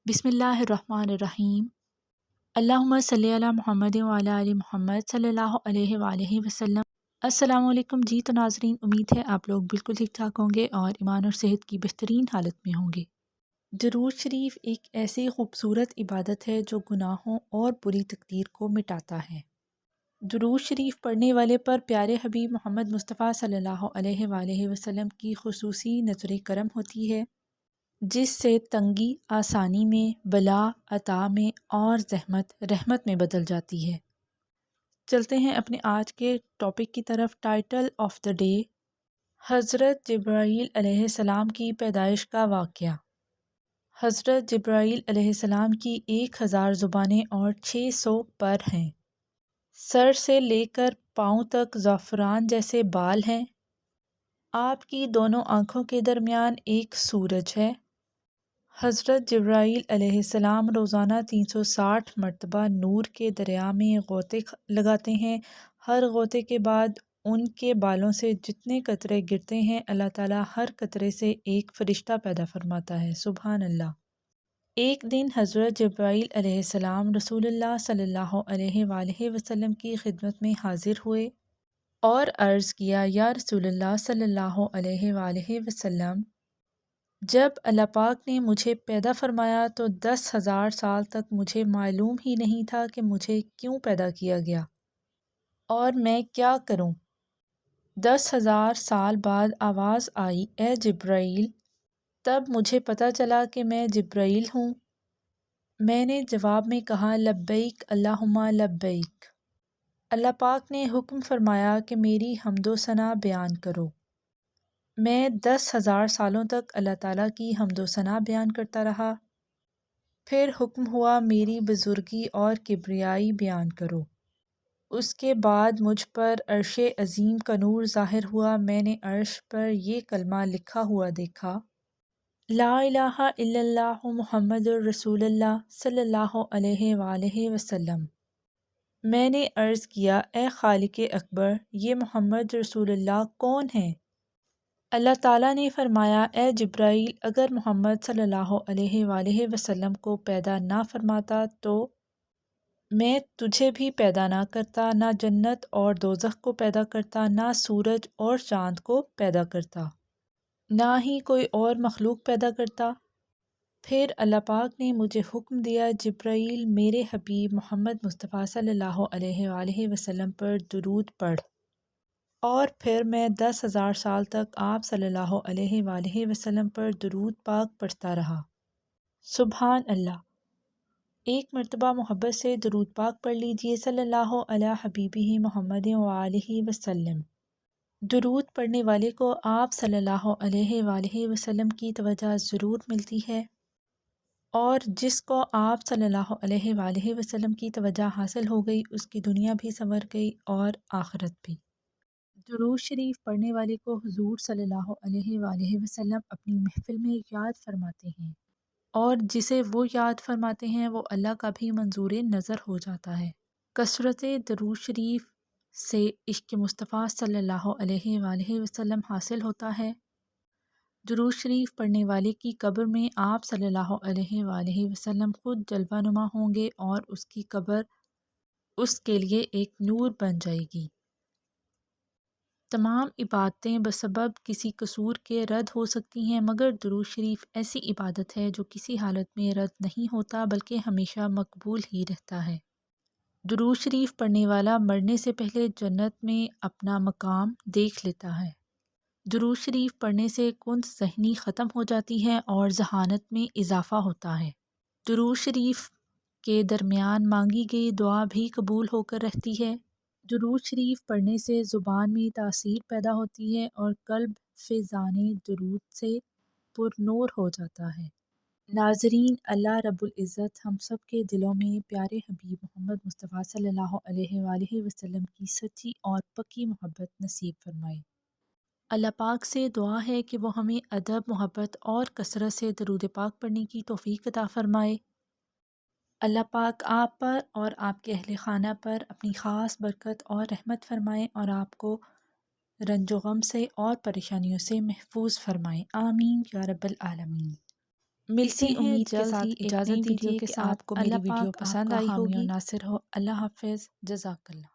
بسم اللہ الرحمن الرحیم۔ اللہم صلی علی محمد وعلی آل محمد صلی اللہ علیہ وآلہ وسلم۔ السلام علیکم جی۔ تو ناظرین، امید ہے آپ لوگ بالکل ٹھیک ٹھاک ہوں گے اور ایمان اور صحت کی بہترین حالت میں ہوں گے۔ درود شریف ایک ایسی خوبصورت عبادت ہے جو گناہوں اور بری تقدیر کو مٹاتا ہے۔ درود شریف پڑھنے والے پر پیارے حبیب محمد مصطفیٰ صلی اللہ علیہ وآلہ وسلم کی خصوصی نظر کرم ہوتی ہے، جس سے تنگی آسانی میں، بلا عطا میں اور زحمت رحمت میں بدل جاتی ہے۔ چلتے ہیں اپنے آج کے ٹاپک کی طرف۔ ٹائٹل آف دا ڈے: حضرت جبرائیل علیہ السلام کی پیدائش کا واقعہ۔ حضرت جبرائیل علیہ السلام کی 1000 زبانیں اور 600 پر ہیں۔ سر سے لے کر پاؤں تک زعفران جیسے بال ہیں۔ آپ کی دونوں آنکھوں کے درمیان ایک سورج ہے۔ حضرت جبرائیل علیہ السلام روزانہ 360 مرتبہ نور کے دریا میں غوطے لگاتے ہیں۔ ہر غوطے کے بعد ان کے بالوں سے جتنے قطرے گرتے ہیں، اللہ تعالیٰ ہر قطرے سے ایک فرشتہ پیدا فرماتا ہے۔ سبحان اللہ۔ ایک دن حضرت جبرائیل علیہ السلام رسول اللہ صلی اللہ علیہ وآلہ وسلم کی خدمت میں حاضر ہوئے اور عرض کیا: یا رسول اللہ صلی اللہ علیہ وآلہ وسلم، جب اللہ پاک نے مجھے پیدا فرمایا تو 10,000 سال تک مجھے معلوم ہی نہیں تھا کہ مجھے کیوں پیدا کیا گیا اور میں کیا کروں۔ 10,000 سال بعد آواز آئی: اے جبرائیل! تب مجھے پتہ چلا کہ میں جبرائیل ہوں۔ میں نے جواب میں کہا: لبیک اللہم لبیک۔ اللہ پاک نے حکم فرمایا کہ میری حمد و ثنا بیان کرو۔ میں 10,000 سالوں تک اللہ تعالیٰ کی حمد و ثنا بیان کرتا رہا۔ پھر حکم ہوا میری بزرگی اور کبریائی بیان کرو۔ اس کے بعد مجھ پر عرش عظیم کا نور ظاہر ہوا۔ میں نے عرش پر یہ کلمہ لکھا ہوا دیکھا: لا الہ الا اللہ محمد الرسول اللہ صلی اللہ علیہ وآلہ وسلم۔ میں نے عرض کیا: اے خالق اکبر، یہ محمد رسول اللہ کون ہیں؟ اللہ تعالیٰ نے فرمایا: اے جبرائیل، اگر محمد صلی اللہ علیہ وآلہ وسلم کو پیدا نہ فرماتا تو میں تجھے بھی پیدا نہ کرتا، نہ جنت اور دوزخ کو پیدا کرتا، نہ سورج اور چاند کو پیدا کرتا، نہ ہی کوئی اور مخلوق پیدا کرتا۔ پھر اللہ پاک نے مجھے حکم دیا: جبرائیل، میرے حبیب محمد مصطفیٰ صلی اللہ علیہ وآلہ وسلم پر درود پڑھ۔ اور پھر میں 10,000 سال تک آپ صلی اللہ علیہ وآلہ وسلم پر درود پاک پڑھتا رہا۔ سبحان اللہ۔ ایک مرتبہ محبت سے درود پاک پڑھ لیجئے: صلی اللہ علی حبیبہ محمد وآلہ وسلم۔ درود پڑھنے والے کو آپ صلی اللہ علیہ وآلہ وسلم کی توجہ ضرور ملتی ہے، اور جس کو آپ صلی اللہ علیہ وآلہ وسلم کی توجہ حاصل ہو گئی، اس کی دنیا بھی سنور گئی اور آخرت بھی۔ درود شریف پڑھنے والے کو حضور صلی اللہ علیہ وآلہ وسلم اپنی محفل میں یاد فرماتے ہیں، اور جسے وہ یاد فرماتے ہیں وہ اللہ کا بھی منظور نظر ہو جاتا ہے۔ کثرت درود شریف سے عشق مصطفیٰ صلی اللہ علیہ وآلہ وسلم حاصل ہوتا ہے۔ درود شریف پڑھنے والے کی قبر میں آپ صلی اللہ علیہ وآلہ وسلم خود جلوہ نما ہوں گے اور اس کی قبر اس کے لیے ایک نور بن جائے گی۔ تمام عبادتیں بسبب کسی قصور کے رد ہو سکتی ہیں، مگر درود شریف ایسی عبادت ہے جو کسی حالت میں رد نہیں ہوتا بلکہ ہمیشہ مقبول ہی رہتا ہے۔ درود شریف پڑھنے والا مرنے سے پہلے جنت میں اپنا مقام دیکھ لیتا ہے۔ درود شریف پڑھنے سے کند ذہنی ختم ہو جاتی ہے اور ذہانت میں اضافہ ہوتا ہے۔ درود شریف کے درمیان مانگی گئی دعا بھی قبول ہو کر رہتی ہے۔ درود شریف پڑھنے سے زبان میں تاثیر پیدا ہوتی ہے اور قلب فیضان درود سے پر نور ہو جاتا ہے۔ ناظرین، اللہ رب العزت ہم سب کے دلوں میں پیارے حبیب محمد مصطفیٰ صلی اللہ علیہ وآلہ وسلم کی سچی اور پکی محبت نصیب فرمائے۔ اللہ پاک سے دعا ہے کہ وہ ہمیں ادب، محبت اور کثرت سے درود پاک پڑھنے کی توفیق عطا فرمائے۔ اللہ پاک آپ پر اور آپ کے اہل خانہ پر اپنی خاص برکت اور رحمت فرمائے اور آپ کو رنج و غم سے اور پریشانیوں سے محفوظ فرمائے۔ آمین یا رب العالمین۔ ملتے اسی ہیں امید کے جلد ساتھ ہی ایک اجازت نئی دیجیے ویڈیو کے کہ ساتھ۔ آپ کو میری اللہ ویڈیو پاک آپ پسند کا آئی حامی و ہوگی۔ ناصر ہو۔ اللہ حافظ۔ جزاک اللہ۔